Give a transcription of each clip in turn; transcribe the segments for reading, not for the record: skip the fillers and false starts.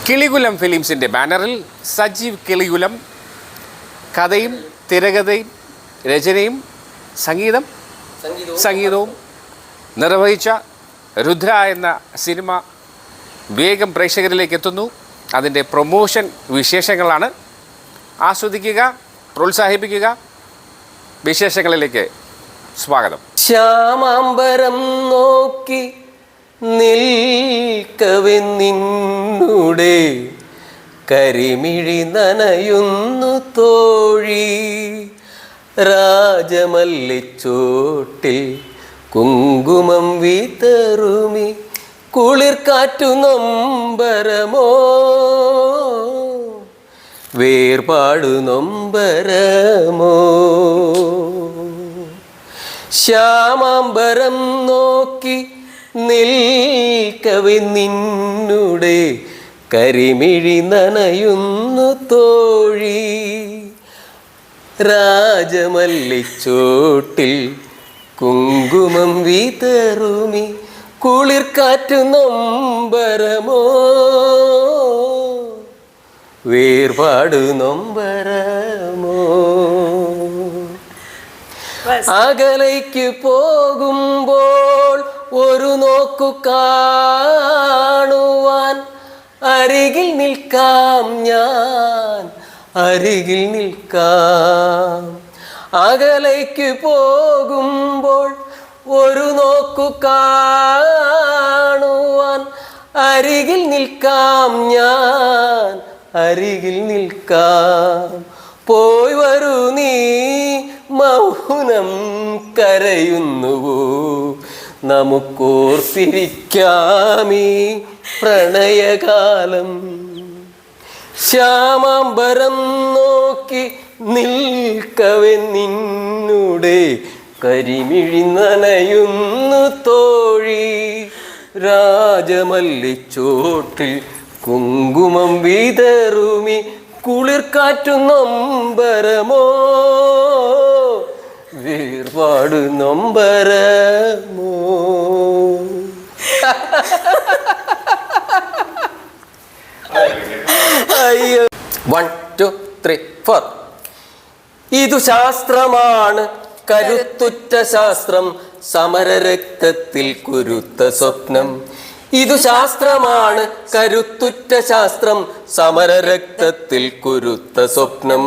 കിളികുലം ഫിലിംസിൻ്റെ ബാനറിൽ സജീവ് കിളികുലം കഥയും തിരകഥയും രചനയും സംഗീതവും നിർവഹിച്ച രുദ്ര എന്ന സിനിമ വേഗം പ്രേക്ഷകരിലേക്ക് എത്തുന്നു. അതിൻ്റെ പ്രൊമോഷൻ വിശേഷങ്ങളാണ്. ആസ്വദിക്കുക, പ്രോത്സാഹിപ്പിക്കുക. വിശേഷങ്ങളിലേക്ക് സ്വാഗതം. ശ്യാമാംബരം നോക്കി നിൽക്കവെന്നിന്നൂടെ കരിമിഴി നനയുന്നു തോഴി. രാജമല്ലിച്ചോട്ടിൽ കുങ്കുമം വിതറുമി കുളിർക്കാറ്റു നൊമ്പരമോ വേർപാടു നൊമ്പരമോ. ശ്യാമാംബരം നോക്കി നിൽക്കവെന്നിന്നൂടെ കരിമിഴി നനയുന്നു തോഴി. രാജമല്ലിച്ചോട്ടിൽ കുങ്കുമം വിതറുമി കുളിർക്കാറ്റു നൊമ്പരമോ വേർപാടു നൊമ്പരമോ. അകലേക്ക് പോകുമ്പോൾ ഒരു നോക്കു കാണുവാൻ അരികിൽ നിൽക്കാം ഞാൻ, അരികിൽ നിൽക്കാം. അകലേക്ക് പോകുമ്പോൾ ഒരു നോക്കു കാണുവാൻ അരികിൽ നിൽക്കാം ഞാൻ, അരികിൽ നിൽക്കാം. പോയി വരൂ നീ മൗനം കരയുന്നുവോ നമുക്കോർത്തിരിക്കാമീ പ്രണയകാലം. ശ്യാമാംബരം നോക്കി നിൽക്കവെന്നിന്നൂടെ കരിമിഴി നനയുന്നു തോഴി. രാജമല്ലിച്ചോട്ടിൽ കുങ്കുമം വിതറുമി കുളിർക്കാറ്റു നൊമ്പരമോ വേർപാടു നൊമ്പരമോ. അയ്യോ. 1 2 3 4. ഇതു ശാസ്ത്രമാണ്, കരുത്തുറ്റ ശാസ്ത്രം, സമരരക്തത്തിൽ കുരുത്ത സ്വപ്നം. ഇതു ശാസ്ത്രമാണ്, കരുത്തുറ്റ ശാസ്ത്രം, സമരരക്തത്തിൽ കുരുത്ത സ്വപ്നം.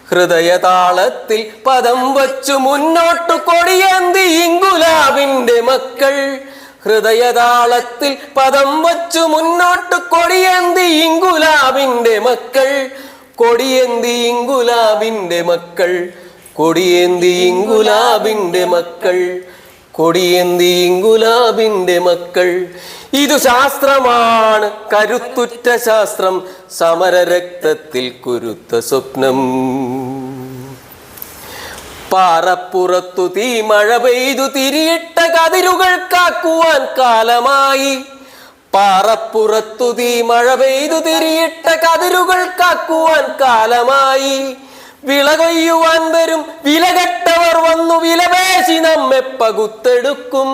ഹൃദയതാളത്തിൽ പദം വച്ചു മുന്നോട്ടു കൊടിയേന്തി ഇങ്കുലാബിന്റെ മക്കൾ. ഹൃദയതാളത്തിൽ പദം വച്ചു മുന്നോട്ടു കൊടിയേന്തി ഇങ്കുലാബിന്റെ മക്കൾ. കൊടിയേന്തി ഇങ്കുലാബിന്റെ മക്കൾ, കൊടിയേന്തി ഇങ്കുലാബിന്റെ മക്കൾ, കൊടിയേന്തി ഇങ്കുലാബിന്റെ മക്കൾ. ഇതു ശാസ്ത്രമാണ്, കരുത്തുറ്റ ശാസ്ത്രം, സമരരക്തത്തിൽ കുരുത്ത സ്വപ്നം. പാറപ്പുറത്തു തീ മഴ പെയ്തു തിരിയിട്ട കതിരുകൾ കാക്കുവാൻ കാലമായി. പാറപ്പുറത്തു തീ മഴ പെയ്തു തിരിയിട്ട കതിരുകൾ കാക്കുവാൻ കാലമായി. വിള കൊയ്യുവാൻ വരും വിലകെട്ടവർ വന്നു വിലപേശി നമ്മെ പകുത്തെടുക്കും.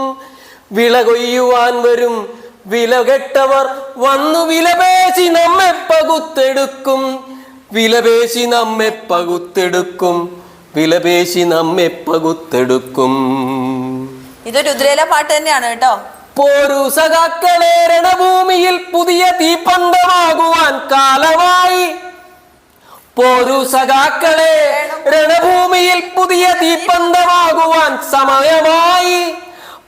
വിള കൊയ്യുവാൻ വരും വിലകെട്ടവർ വന്നു വിലപേശി നമ്മെ പകുത്തെടുക്കും. വിലപേശി നമ്മെ പകുത്തെടുക്കും, വിലപേശി നമ്മെ പകുത്തെടുക്കും. ഇത് രുദ്രയിലെ പാട്ട് തന്നെയാണ് കേട്ടോ. പോരു സഖാക്കളെ രണഭൂമിയിൽ പുതിയ തീപ്പന്തമാകുവാൻ കാലമായി. പോരു സഖാക്കളെ രണഭൂമിയിൽ പുതിയ തീപ്പന്തമാകുവാൻ സമയമായി.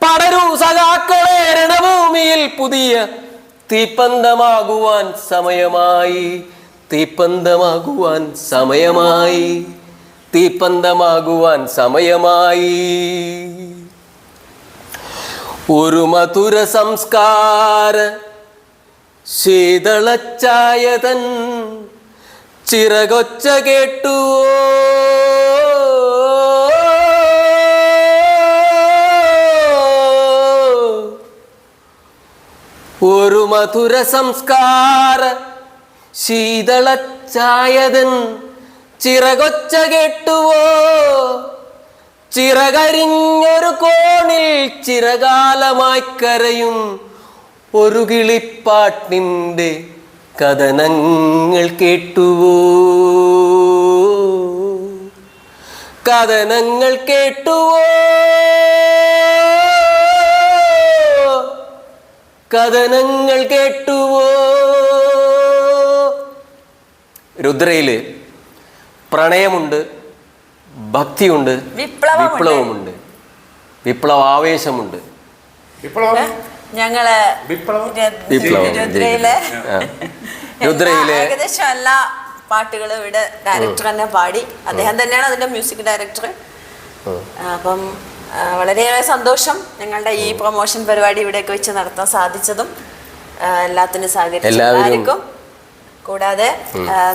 പടരൂ സഖാക്കളെ രണഭൂമിയിൽ പുതിയ തീപ്പന്തമാകുവാൻ സമയമായി. തീപ്പന്തമാകുവാൻ സമയമായി, തീപ്പന്തമാകുവാൻ സമയമായി. ഒരു മധുര സംസ്കാര ശീതളച്ചായതൻ ചിറകൊച്ച കേട്ടുവോ. ഒരു മധുര സംസ്കാര ശീതളച്ചായതൻ ചിറകൊച്ച കേട്ടുവോ. ചിറകരിഞ്ഞൊരു കോണിൽ ചിരകാലമായി കരയും ഒരു കിളിപ്പാട്ടിൻ്റെ കഥനങ്ങൾ കേട്ടുവോ കഥനങ്ങൾ കേട്ടുവോ കഥനങ്ങൾ കേട്ടുവോ. രുദ്രയില് പ്രണയമുണ്ട്, ഭക്തിയുണ്ട്, വിപ്ലവമുണ്ട്, വിപ്ലവാവേശമുണ്ട്. ഞങ്ങള് രുദ്രയിലെ ഏകദേശം എല്ലാ പാട്ടുകളും ഇവിടെ ഡയറക്ടർ തന്നെ പാടി. അദ്ദേഹം തന്നെയാണ് അതിന്റെ മ്യൂസിക് ഡയറക്ടർ. അപ്പം വളരെയേറെ സന്തോഷം ഞങ്ങളുടെ ഈ പ്രൊമോഷൻ പരിപാടി ഇവിടെയൊക്കെ വെച്ച് നടത്താൻ സാധിച്ചതും എല്ലാത്തിനും സഹകരിക്കും. കൂടാതെ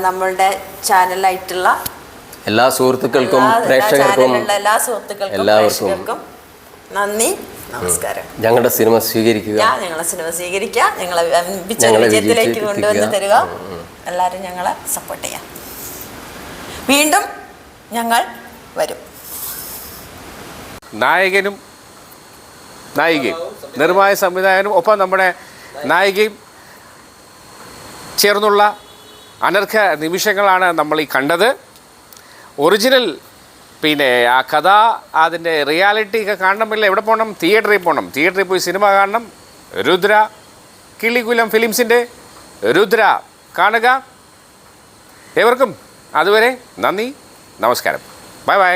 നമ്മളുടെ ചാനലായിട്ടുള്ള എല്ലാ സുഹൃത്തുക്കൾക്കും എല്ലാ സുഹൃത്തുക്കൾക്കും നന്ദി, നമസ്കാരം. ഞങ്ങളുടെ സിനിമ സ്വീകരിക്കുക, ഞങ്ങളെ വിജയത്തിലേക്ക് കൊണ്ടുവന്ന് തരിക. എല്ലാവരും ഞങ്ങളെ സപ്പോർട്ട് ചെയ്യാം. വീണ്ടും ഞങ്ങൾ വരും. നായകനും നായികയും നിർമ്മാണ സംവിധായകനും ഒപ്പം നമ്മുടെ നായികയും ചേർന്നുള്ള അനർഘ നിമിഷങ്ങളാണ് നമ്മൾ ഈ കണ്ടത്. ഒറിജിനൽ പിന്നെ ആ കഥ അതിൻ്റെ റിയാലിറ്റി ഒക്കെ കാണണമെങ്കിൽ എവിടെ പോകണം? തിയേറ്ററിൽ പോകണം. തിയേറ്ററിൽ പോയി സിനിമ കാണണം. രുദ്ര, കിളികുലം ഫിലിംസിൻ്റെ രുദ്ര കാണുക. ഏവർക്കും അതുവരെ നന്ദി, നമസ്കാരം. Bye bye.